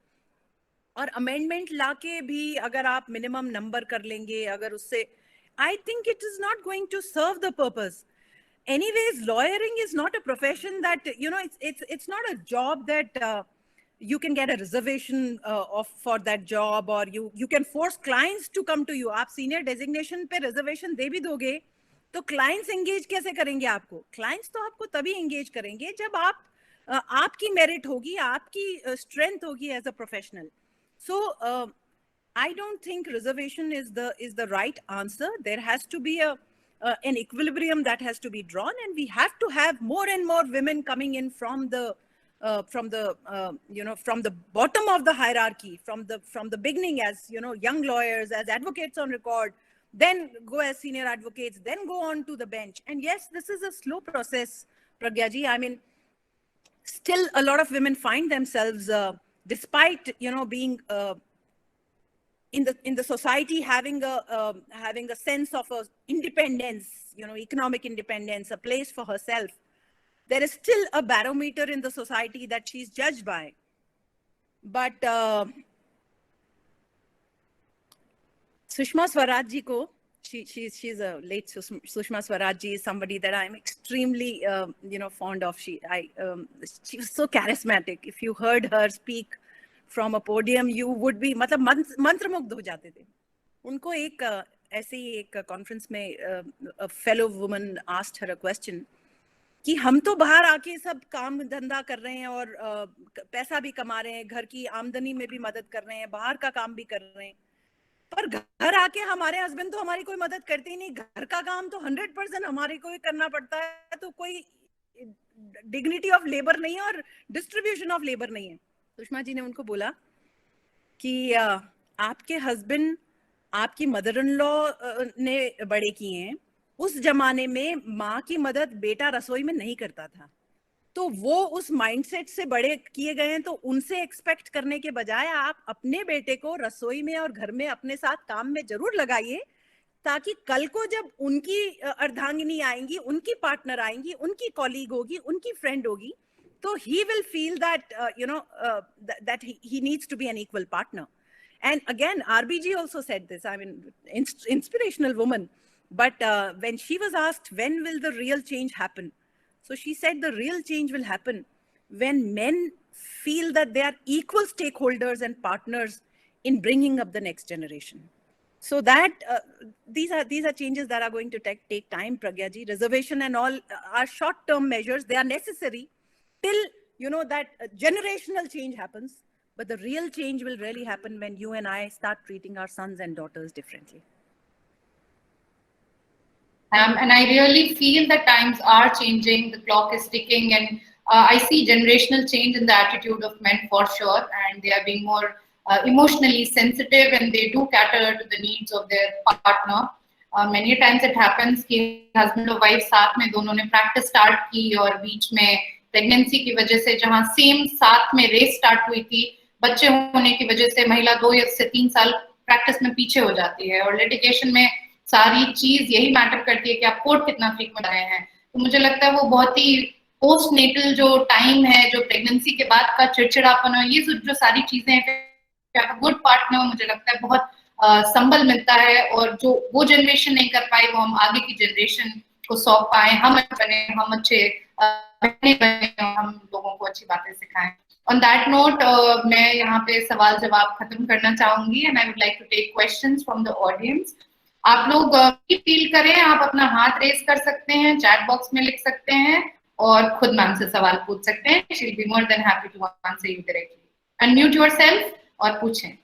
और अमेंडमेंट लाके भी अगर आप मिनिमम नंबर कर लेंगे, अगर उससे, I think it is not going to serve the purpose. Anyways, lawyering is not a profession that, it's not a job that you can get a reservation for that job, or you can force clients to come to you. आप senior designation पे reservation दे भी दोगे, तो clients engage कैसे करेंगे आपको? Clients तो आपको तभी engage करेंगे जब आपकी merit होगी, आपकी strength होगी as a professional. So I don't think reservation is the right answer. There has to be an equilibrium that has to be drawn, and we have to have more and more women coming in from the from the bottom of the hierarchy, from the beginning, as young lawyers, as advocates on record, then go as senior advocates, then go on to the bench. And yes, this is a slow process, Pragya ji. I mean, still a lot of women find themselves, despite being in the society, having a sense of a independence, economic independence, a place for herself. There is still a barometer in the society that she's judged by. But Sushma Swaraj ji ko, she's a late Sushma Swaraj ji is somebody that I'm extremely fond of. She was so charismatic. If you heard her speak from a podium, you would be मंत्रमुग्ध हो जाते थे. उनको एक ऐसे ही एक conference में a fellow woman asked her a question कि हम तो बाहर आके सब काम धंधा कर रहे हैं और पैसा भी कमा रहे हैं, घर की आमदनी में भी मदद कर रहे हैं, बाहर का काम भी कर रहे हैं, पर घर आके हमारे हस्बैंड तो हमारी कोई मदद करते ही नहीं, घर का काम तो 100% हमारे को ही करना पड़ता है, तो कोई डिग्निटी ऑफ लेबर नहीं है और डिस्ट्रीब्यूशन ऑफ लेबर नहीं है. सुषमा जी ने उनको बोला कि आपके हस्बैंड आपकी मदर इन लॉ ने बड़े किए हैं, उस जमाने में माँ की मदद बेटा रसोई में नहीं करता था, तो वो उस माइंडसेट से बड़े किए गए हैं, तो उनसे एक्सपेक्ट करने के बजाय आप अपने बेटे को रसोई में और घर में अपने साथ काम में जरूर लगाइए, ताकि कल को जब उनकी अर्धांगिनी आएंगी, उनकी पार्टनर आएंगी, उनकी कॉलीग होगी, उनकी फ्रेंड होगी, तो he will feel that that he needs to be an equal partner. And again, RBG also said this. I mean, inspirational woman. But when she was asked when will the real change happen, so she said the real change will happen when men feel that they are equal stakeholders and partners in bringing up the next generation. So that these are changes that are going to take time, Pragya ji. Reservation and all are short-term measures. They are necessary till that generational change happens. But the real change will really happen when you and I start treating our sons and daughters differently. And I really feel that times are changing, the clock is ticking, and I see generational change in the attitude of men for sure, and they are being more emotionally sensitive, and they do cater to the needs of their partner. Many times it happens कि husband और wife साथ में दोनों ने practice start की और बीच में pregnancy की वजह से जहाँ same साथ में race start हुई थी, बच्चे होने की वजह से महिला 2 से 3 साल practice में पीछे हो जाती है, और litigation में सारी चीज यही मैटर करती है कि आप कोर्ट कितना फ्रीक्वेंट आ रहे हैं. तो मुझे लगता है वो बहुत ही पोस्ट नेटल जो टाइम है, जो प्रेगनेंसी के बाद का चिड़चिड़ापन है, ये जो सारी चीजें हैं, गुड पार्टनर मुझे लगता है बहुत संबल मिलता है, और जो वो जनरेशन नहीं कर पाई वो हम आगे की जनरेशन को सौंप पाए, हम अच्छे बने, हम अच्छे बने, हम लोगों को अच्छी बातें सिखाएं. On that note, मैं यहाँ पे सवाल जवाब खत्म करना चाहूंगी, and I would like to take questions from the audience. आप लोग फील करें, आप अपना हाथ रेस कर सकते हैं, चैट बॉक्स में लिख सकते हैं और खुद मैम से सवाल पूछ सकते हैं. She'll be more than happy to answer you directly. Unmute yourself और पूछें.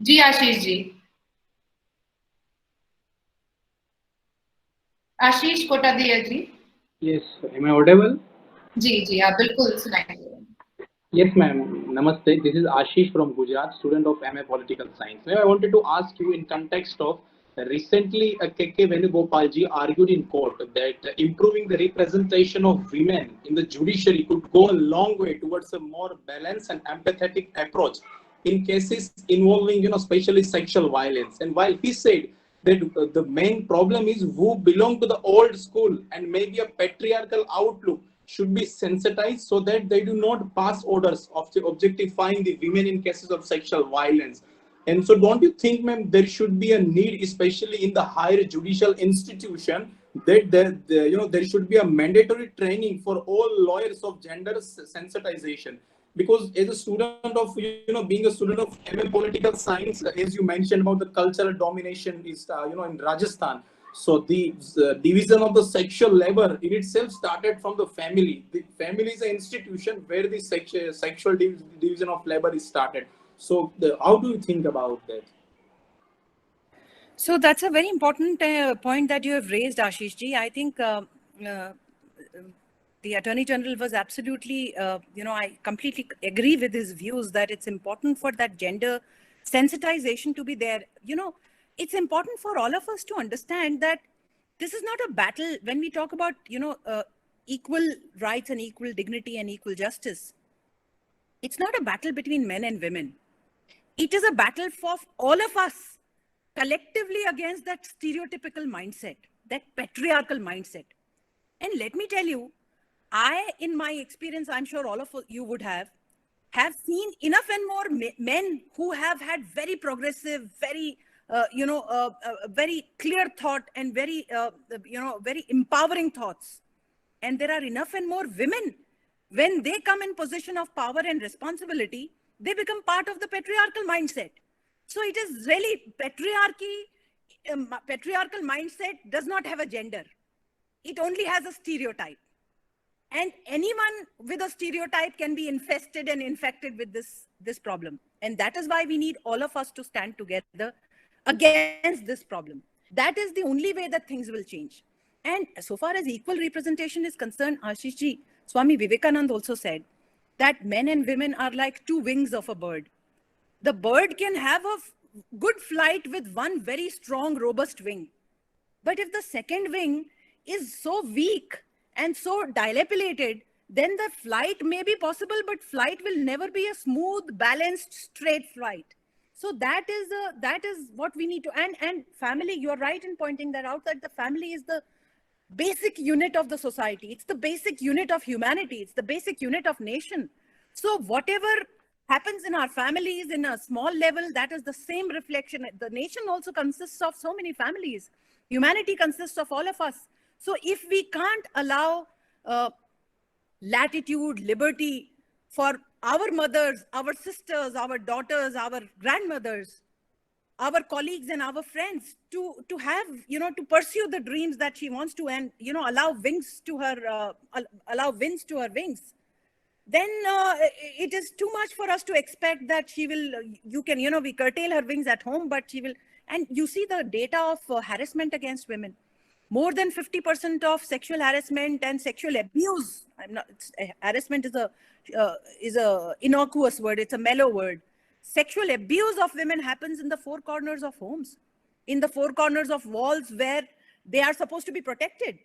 जी आशीष जी. आशीष कोटादिया जी. Yes, am I audible? जी जी, आप बिल्कुल सुनाएंगे. Yes, ma'am. Namaste. This is Ashish from Gujarat, student of MA Political Science. Now, I wanted to ask you in context of recently K.K. Venugopal ji argued in court that improving the representation of women in the judiciary could go a long way towards a more balanced and empathetic approach in cases involving, especially sexual violence. And while he said that the main problem is who belong to the old school and maybe a patriarchal outlook should be sensitized so that they do not pass orders of objectifying the women in cases of sexual violence. And so don't you think, ma'am, there should be a need, especially in the higher judicial institution, that there should be a mandatory training for all lawyers of gender sensitization? Because as a student of, being a student of MA Political Science, as you mentioned about the cultural domination is, in Rajasthan. So the division of the sexual labor in itself started from the family. The family is an institution where the sexual division of labor is started. So how do you think about that? So that's a very important point that you have raised, Ashish ji. I think the Attorney General was absolutely, I completely agree with his views that it's important for that gender sensitization to be there. It's important for all of us to understand that this is not a battle when we talk about, equal rights and equal dignity and equal justice. It's not a battle between men and women. It is a battle for all of us collectively against that stereotypical mindset, that patriarchal mindset. And let me tell you, in my experience, I'm sure all of you would have seen enough and more men who have had very progressive, very, very clear thought and very, very empowering thoughts. And there are enough and more women, when they come in position of power and responsibility, they become part of the patriarchal mindset. So it is really patriarchal mindset does not have a gender. It only has a stereotype. And anyone with a stereotype can be infested and infected with this problem. And that is why we need all of us to stand together against this problem. That is the only way that things will change. And so far as equal representation is concerned, Ashish ji, Swami Vivekananda also said that men and women are like two wings of a bird. The bird can have a good flight with one very strong, robust wing. But if the second wing is so weak and so dilapidated, then the flight may be possible, but flight will never be a smooth, balanced, straight flight. So that is what we need to, and family, you're right in pointing that out, that the family is the basic unit of the society. It's the basic unit of humanity. It's the basic unit of nation. So whatever happens in our families in a small level, that is the same reflection. The nation also consists of so many families. Humanity consists of all of us. So if we can't allow latitude, liberty for our mothers, our sisters, our daughters, our grandmothers, our colleagues and our friends to have, to pursue the dreams that she wants to, and, allow wings to her, allow winds to her wings, then it is too much for us to expect that she will, we curtail her wings at home, but she will. And you see the data of harassment against women. More than 50% of sexual harassment and sexual abuse. Harassment is a innocuous word. It's a mellow word. Sexual abuse of women happens in the four corners of homes, in the four corners of walls where they are supposed to be protected.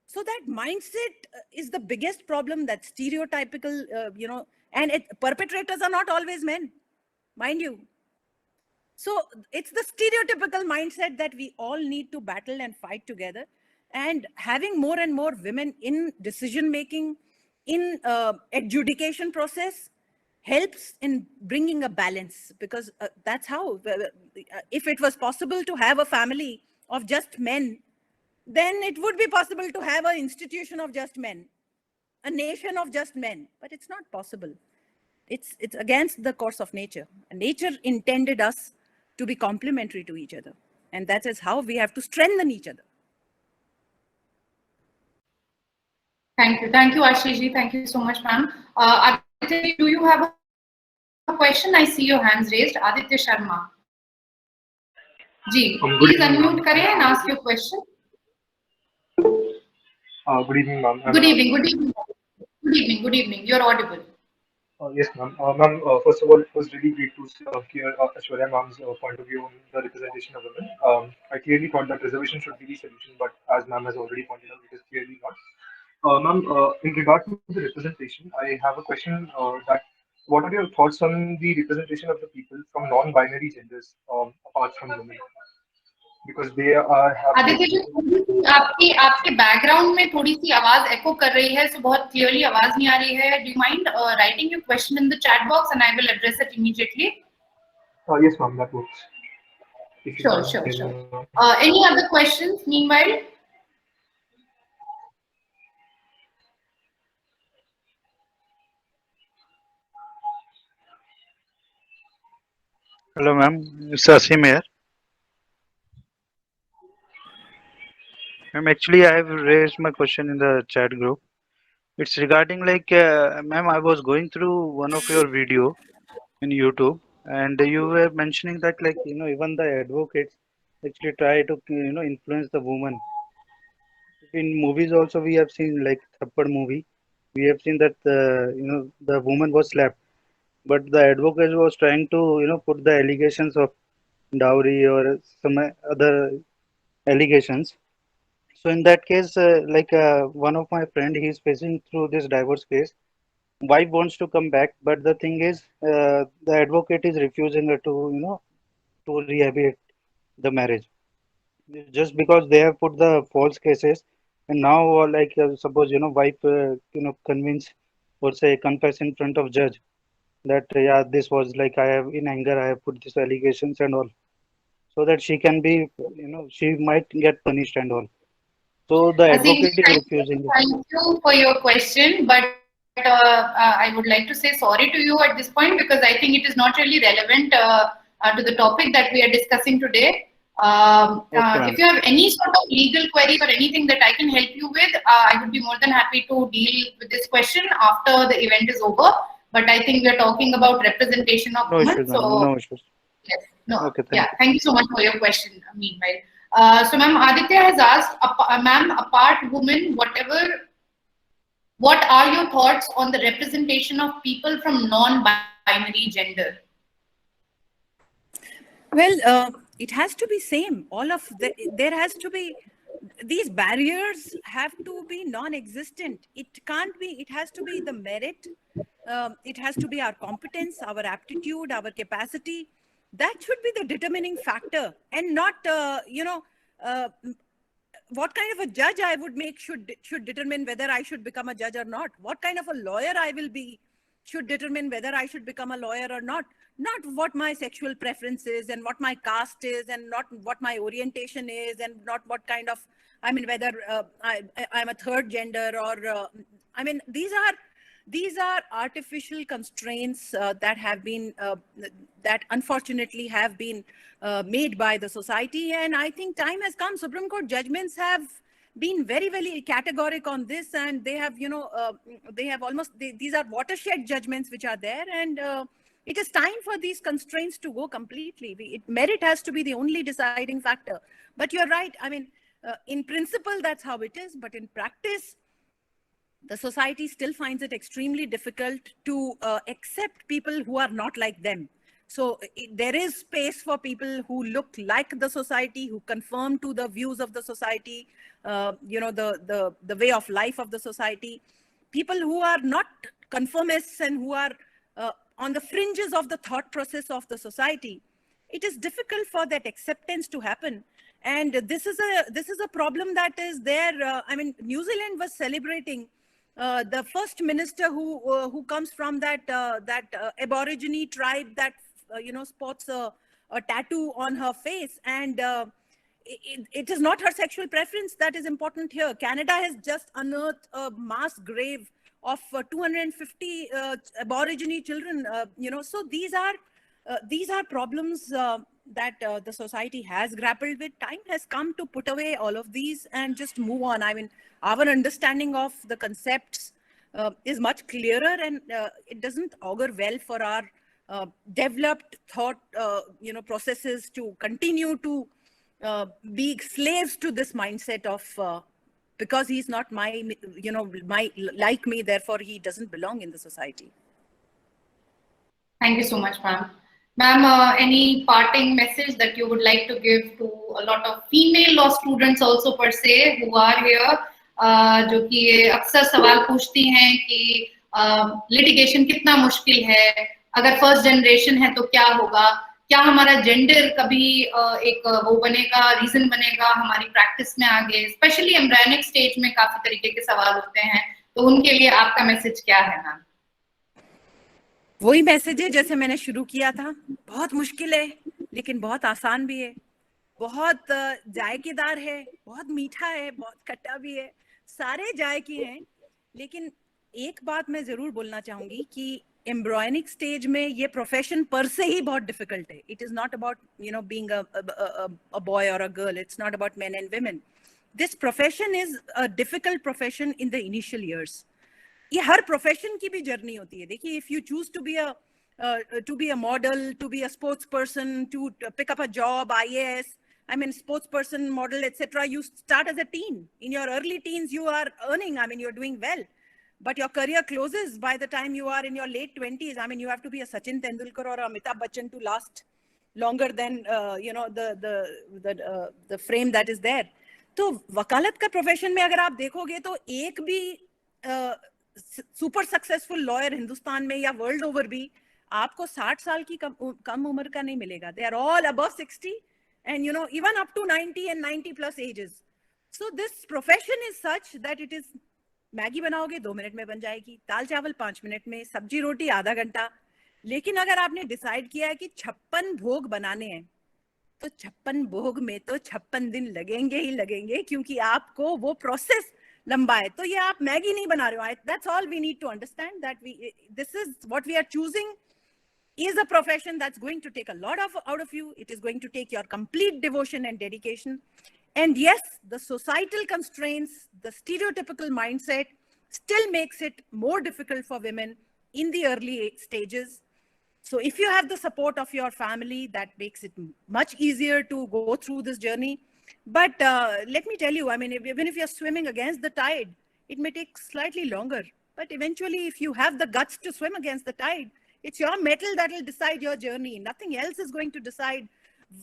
So that mindset is the biggest problem, that stereotypical, and perpetrators are not always men, mind you. So it's the stereotypical mindset that we all need to battle and fight together. And having more and more women in decision-making, in adjudication process, helps in bringing a balance, because that's how, if it was possible to have a family of just men, then it would be possible to have an institution of just men, a nation of just men, but it's not possible. It's against the course of nature. Nature intended us to be complementary to each other. And that is how we have to strengthen each other. Thank you. Thank you, Ashish ji. Thank you so much, ma'am. Aditya, do you have a question? I see your hands raised. Aditya Sharma. Ji, please unmute kare and ask your question. Good evening, ma'am. Good evening. Good evening. Good evening. Good evening. You're audible. Yes, ma'am. Ma'am, first of all, it was really great to hear Aishwarya ma'am's point of view on the representation of women. I clearly thought that reservation should be the solution, but as ma'am has already pointed out, it is clearly not. Ma'am, in regard to the representation, I have a question that what are your thoughts on the representation of the people from non-binary genders apart from women? Because they are Aditya ji, आपके background में थोड़ी सी आवाज एको कर रही है, so बहुत clearly आवाज नहीं आ रही है. Do you mind writing your question in the chat box and I will address it immediately? Yes, ma'am, that works. Sure. Any other questions meanwhile? Hello, ma'am. It's Asim here. Ma'am, actually, I have raised my question in the chat group. It's regarding ma'am, I was going through one of your video in YouTube, and you were mentioning that even the advocates, actually try to influence the woman. In movies also we have seen, like Thappad movie, we have seen that the woman was slapped, but the advocate was trying to put the allegations of dowry or some other allegations. So in that case, one of my friend, he is facing through this divorce case. Wife wants to come back, but the thing is, the advocate is refusing her to to rehabilitate the marriage, just because they have put the false cases. And now, suppose wife convince or say confess in front of judge that yeah, this was like, I have in anger I have put these allegations and all, so that she can be, she might get punished and all. So the Asim, advocate is refusing it. thank you for your question, but I would like to say sorry to you at this point, because I think it is not really relevant to the topic that we are discussing today. Okay, ma'am. If you have any sort of legal queries or anything that I can help you with, I would be more than happy to deal with this question after the event is over. But I think we are talking about representation of No women, issues, ma'am. so No issues. yes, no, Okay, yeah. thank you. Thank you so much for your question. Meanwhile, so ma'am, Aditya has asked, ma'am, apart women, what are your thoughts on the representation of people from non-binary gender? Well, it has to be same. There has to be, these barriers have to be non-existent. It can't be, it has to be the merit. It has to be our competence, our aptitude, our capacity. That should be the determining factor, and not, what kind of a judge I would make should determine whether I should become a judge or not. What kind of a lawyer I will be should determine whether I should become a lawyer or not. Not what my sexual preference is, and what my caste is, and not what my orientation is, and not what kind of, I mean, whether I'm a third gender or, I mean, these are artificial constraints that have been, that unfortunately have been made by the society. And I think time has come. Supreme Court judgments have been very, very categorical on this, and they have, they have almost, these are watershed judgments which are there, and it is time for these constraints to go completely. Merit has to be the only deciding factor. But you're right. I mean, in principle, that's how it is. But in practice, the society still finds it extremely difficult to accept people who are not like them. So there is space for people who look like the society, who conform to the views of the society, the way of life of the society. People who are not conformists and who are on the fringes of the thought process of the society. It is difficult for that acceptance to happen. And this is a problem that is there. I mean, New Zealand was celebrating the first minister who comes from that Aborigine tribe that sports a tattoo on her face, and it is not her sexual preference that is important here. Canada has just unearthed a mass grave of 250 Aborigine children. So these are problems that the society has grappled with. Time has come to put away all of these and just move on. I mean, our understanding of the concepts is much clearer, and it doesn't augur well for our developed thought, processes to continue to be slaves to this mindset of because he's not like me, therefore he doesn't belong in the society. Thank you so much, ma'am. Ma'am, any parting message that you would like to give to a lot of female law students also per se who are here, जो कि ये अक्सर सवाल पूछती हैं कि litigation कितना मुश्किल है, अगर first generation है तो क्या होगा, क्या हमारा gender कभी एक वो बनेगा, reason बनेगा हमारी practice में आगे, especially embryonic stage में काफी तरीके के सवाल होते हैं, तो उनके लिए आपका message क्या है मैम? वही मैसेज है जैसे मैंने शुरू किया था, बहुत मुश्किल है लेकिन बहुत आसान भी है, बहुत जायकेदार है, बहुत मीठा है, बहुत खट्टा भी है, सारे जायके हैं। लेकिन एक बात मैं जरूर बोलना चाहूंगी कि एम्ब्रॉयनिक स्टेज में ये प्रोफेशन पर से ही बहुत डिफिकल्ट है। It is not about being a boy और a girl, it's not about men and women. This profession is a difficult profession in the initial years. ये हर प्रोफेशन की भी जर्नी होती है। देखिए, if you choose to be a model, to be a sports person, to pick up a job, IAS, I mean, sports person, model, etc. You start as a teen. In your early teens, you are earning. I mean, you're doing well. But your career closes by the time you are in your late 20s. I mean, you have to be a Sachin Tendulkar or a Amitabh Bachchan to last longer than, you know, the frame that is there. तो वकालत का profession में अगर आप देखोगे तो एक भी सुपर सक्सेसफुल लॉयर हिंदुस्तान में या वर्ल्ड ओवर भी आपको 60 साल की कम उम्र का नहीं मिलेगा. They are all above 60 and, you know, even up to 90 and 90 plus ages. So this profession is such that it is, Maggi बनाओगे 2 मिनट में बन जाएगी, दाल चावल 5 मिनट में, सब्जी रोटी आधा घंटा. लेकिन अगर आपने डिसाइड किया है कि 56 भोग बनाने हैं तो 56 भोग में तो 56 दिन लगेंगे ही लगेंगे, क्योंकि आपको वो प्रोसेस लंबा है. तो ये आप मैगी नहीं बना रहे हो. That's all we need to understand, that this is what we are choosing is a profession that's going to take a lot out of you. It is going to take your complete devotion and dedication. And yes, the societal constraints, the stereotypical mindset still makes it more difficult for women in the early stages. So if you have the support of your family, that makes it much easier to go through this journey. But let me tell you, I mean, even if you're swimming against the tide, it may take slightly longer. But eventually, if you have the guts to swim against the tide, it's your mettle that will decide your journey. Nothing else is going to decide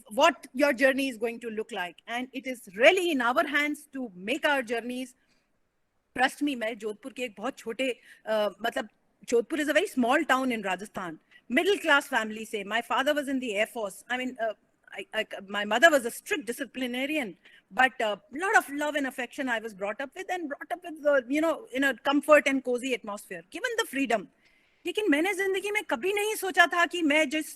what your journey is going to look like. And it is really in our hands to make our journeys. Trust me, मैं जोधपुर के एक बहुत छोटे मतलब Jodhpur is a very small town in Rajasthan. Middle class family से. My father was in the Air Force. I mean, my mother was a strict disciplinarian, but a lot of love and affection I was brought up with, and brought up with, you know, in a comfort and cozy atmosphere, given the freedom. लेकिन मैंने जिंदगी में कभी नहीं सोचा था कि मैं जिस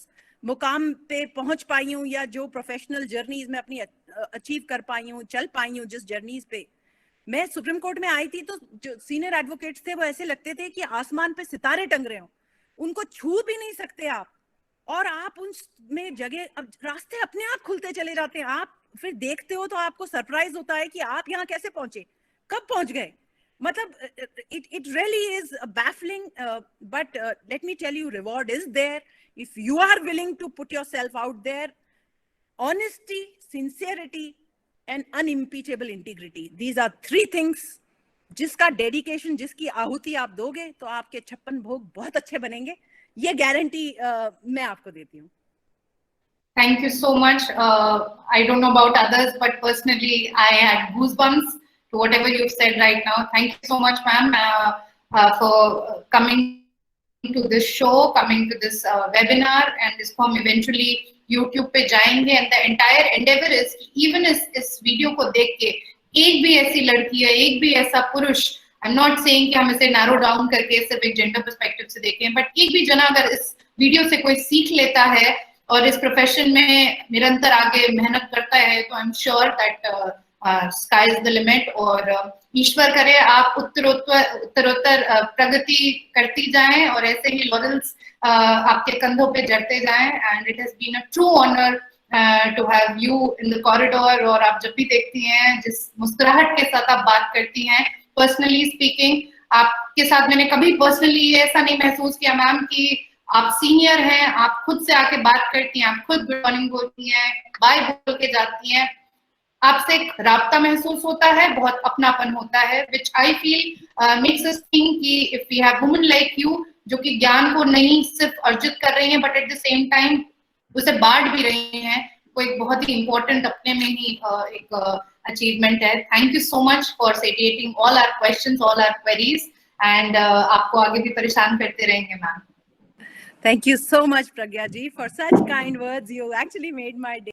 मुकाम पे पहुंच पाई हूँ या जो प्रोफेशनल जर्नीज में अपनी अचीव कर पाई हूँ, चल पाई हूँ जिस जर्नीज पे. मैं सुप्रीम कोर्ट में आई थी तो जो सीनियर एडवोकेट्स थे वो ऐसे लगते थे कि आसमान पे सितारे टंग रहे हो, उनको छू भी नहीं सकते आप, और आप उनमें जगह, अब रास्ते अपने आप खुलते चले जाते हैं. आप फिर देखते हो तो आपको सरप्राइज होता है कि आप यहाँ कैसे पहुंचे, कब पहुंच गए. मतलब it really is baffling, but let me tell you, reward is there if you are willing to put yourself out there. Honesty, sincerity and unimpeachable integrity, these are 3 things. जिसका डेडिकेशन, जिसकी आहुति आप दोगे तो आपके 56 भोग बहुत अच्छे बनेंगे, ये गारंटी मैं आपको देती हूँ. Thank you so much. I don't know about others, but personally, I had goosebumps to whatever you've said right now. Thank you so much, ma'am, for coming to this show, coming to this webinar, and this हम eventually YouTube पे जाएंगे. And the entire endeavor is even इस video को देख के एक भी ऐसी लड़की है, एक भी ऐसा पुरुष, I'm not saying कि हम इसे narrow down करके सिर्फ एक जेंडर पर्सपेक्टिव से देखें, but एक भी जना अगर इस वीडियो से कोई सीख लेता है और इस प्रोफेशन में निरंतर आगे मेहनत करता है, तो I'm sure that sky is the limit. और ईश्वर करे आप उत्तरोत्तर प्रगति करती जाएं और ऐसे ही लॉरेल्स आपके कंधों पे जड़ते जाएं. And it has been a true honor to have you in the corridor. और आप जब भी देखती हैं जिस मुस्कुराहट के साथ आप बात करती हैं, पर्सनली स्पीकिंग, आपके साथ मैंने कभी पर्सनली ऐसा नहीं महसूस किया मैम कि आप सीनियर हैं, आप खुद से आके बात करती हैं, आप खुद गुड मॉर्निंग बोलती हैं, बाय बोल के जाती हैं. आपसे एक राब्ता महसूस होता है, बहुत अपनापन होता है, which I feel makes us think कि if we have women like you जो कि ज्ञान को नहीं सिर्फ अर्जित कर रही हैं, but at the same time उसे बांट भी रही हैं, वो एक बहुत ही इम्पोर्टेंट अपने में ही एक अचीवमेंट है. Thank you so much for satiating all our questions, all our queries, and आपको आगे भी परेशान करते रहेंगे ma'am. Thank you so much, Pragya ji, for such kind words. You actually made my day.